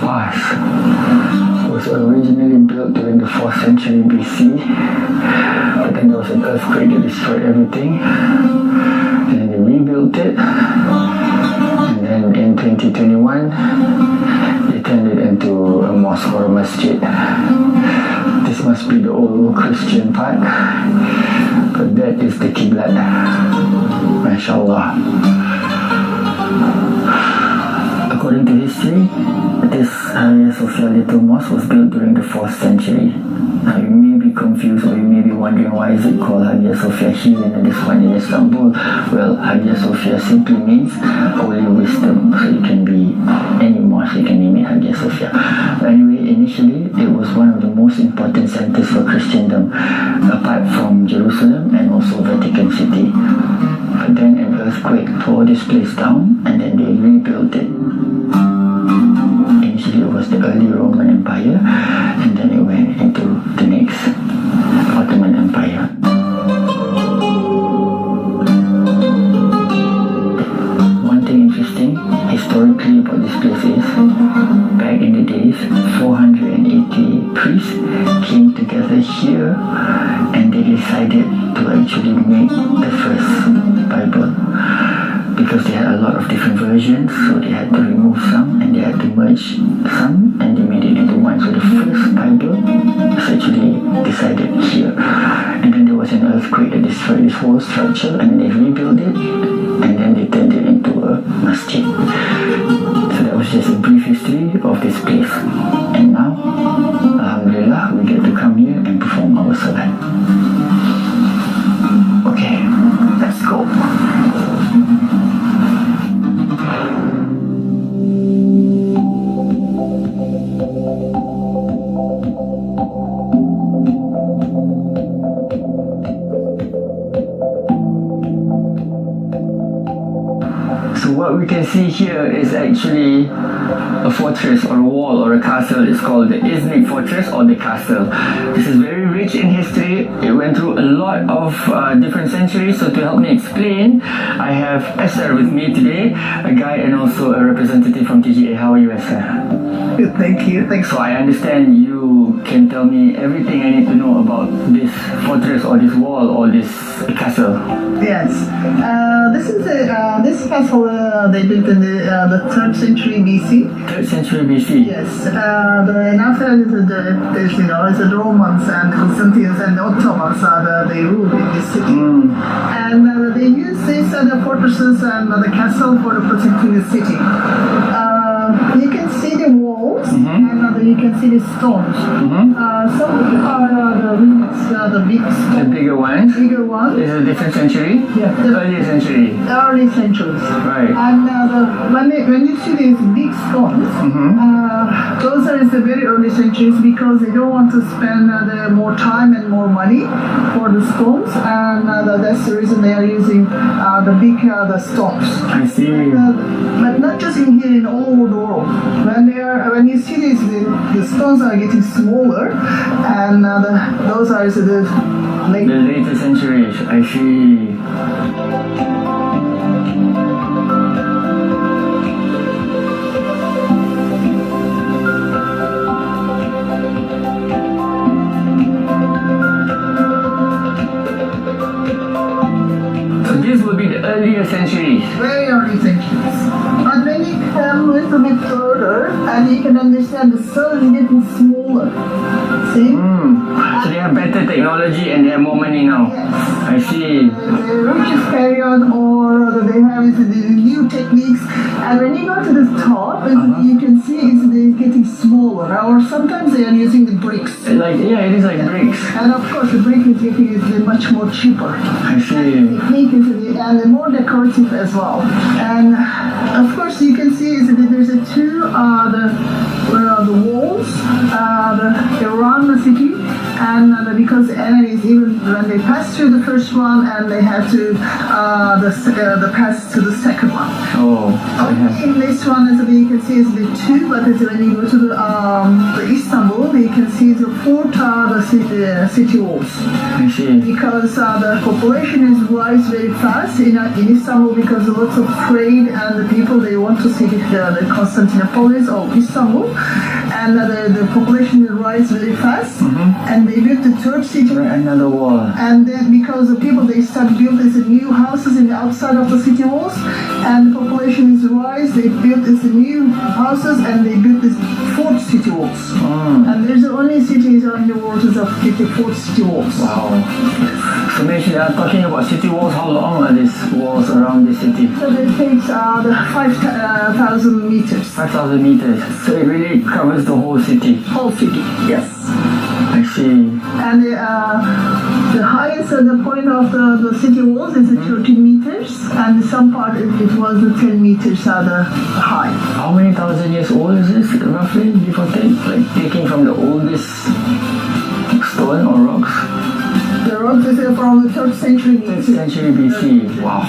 fast. It was originally built during the 4th century BC, but then there was an earthquake that destroyed everything. And then they rebuilt it, and then in 2021 they turned it into a mosque or a masjid. This must be the old Christian part, but that is the Qiblat. MashaAllah. According to history, this Hagia Sophia Little Mosque was built during the 4th century. Now you may be confused, or you may be wondering why is it called Hagia Sophia here and this one in Istanbul. Well, Hagia Sophia simply means holy wisdom, so it can be any mosque, you can name it Hagia Sophia. But anyway, initially it was one of the most important centers for Christendom, apart from Jerusalem and also Vatican City. But then an earthquake tore this place down, and then they rebuilt it. Initially it was the early Roman Empire, and then it went into the next Ottoman Empire. One thing interesting historically about this place is, back in the days, 480 priests came together here and they decided to actually make the first Bible, because they had a lot of different versions, so they had to remove some and they had to merge some, and they made it into one. So the first Bible was actually decided here, and then there was an earthquake that destroyed this whole structure, and they rebuilt it, and then they turned it into a masjid. So that was just a brief history of this place, and now Alhamdulillah we get to come here and perform our salat. Okay, let's go. So what we can see here is actually a fortress or a wall or a castle. It's called the Iznik Fortress or the castle. This is very rich in history. It went through a lot of different centuries. So to help me explain, I have Esther with me today, a guide and also a representative from TGA. How are you, Esther? Good, thank you. Thanks. So I understand you can tell me everything I need to know about this fortress or this wall or this castle. Yes, this castle they built in the 3rd century BC. 3rd century BC. Yes, and after there's the Romans and the Byzantines and the Ottomans they ruled in this city, and they used these the fortresses and the castle for protecting the city. You can see the walls, and you can see the stones. Some are the ruins, the big stones. The bigger ones? Bigger ones. Is it a different century? Yeah. Earlier century. Early centuries. Right. And when you see these big stones, those are the very early centuries, because they don't want to spend more time and more money for the stones, and that's the reason they are using the big the stones. I see. But not just in here, in all over the world. When you see these, the stones are getting smaller, and those are the later centuries. I see. So this will be the earlier centuries. Very early centuries. But when you come a little bit further, and you can understand the sun is getting smaller. See? So they have better technology and they have more money now. Yes. I see. The richest period, or they have the new techniques, and when you go to the top, you can see it's getting smaller, or sometimes they are using the bricks. It is like bricks. And of course, the brick is much more cheaper. I see. Technique is and more decorative as well. And of course, you can see there's two the walls around the city, And because the enemies, even when they passed through the first one, and they had to the pass to the second one. Oh, In this one, as you can see, is the two, but when you go to the Istanbul, you can see the four city walls. I see. Because the population is rise very fast in Istanbul, because lots of trade and the people, they want to see the Constantinople or Istanbul, and the population will rise very fast, and they built the third city. Another wall. And then because the people, they start building these new houses in the outside of the city walls, and the population is rise, they built these new houses, and they built this fourth city walls. And there's the only cities in the world is of 54 city walls. Wow. So mention talking about city walls, how long are these walls around the city? So it takes 5,000 meters. 5,000 meters. So it really covers the whole city. Whole city, yes. I see. And the highest the point of the city walls is 13 meters, and some part it was 10 meters the high. How many thousand years old is this, roughly, give or take? Like taking from the oldest stone or rocks? The rocks is from the 3rd century BC. 3rd century BC. Wow.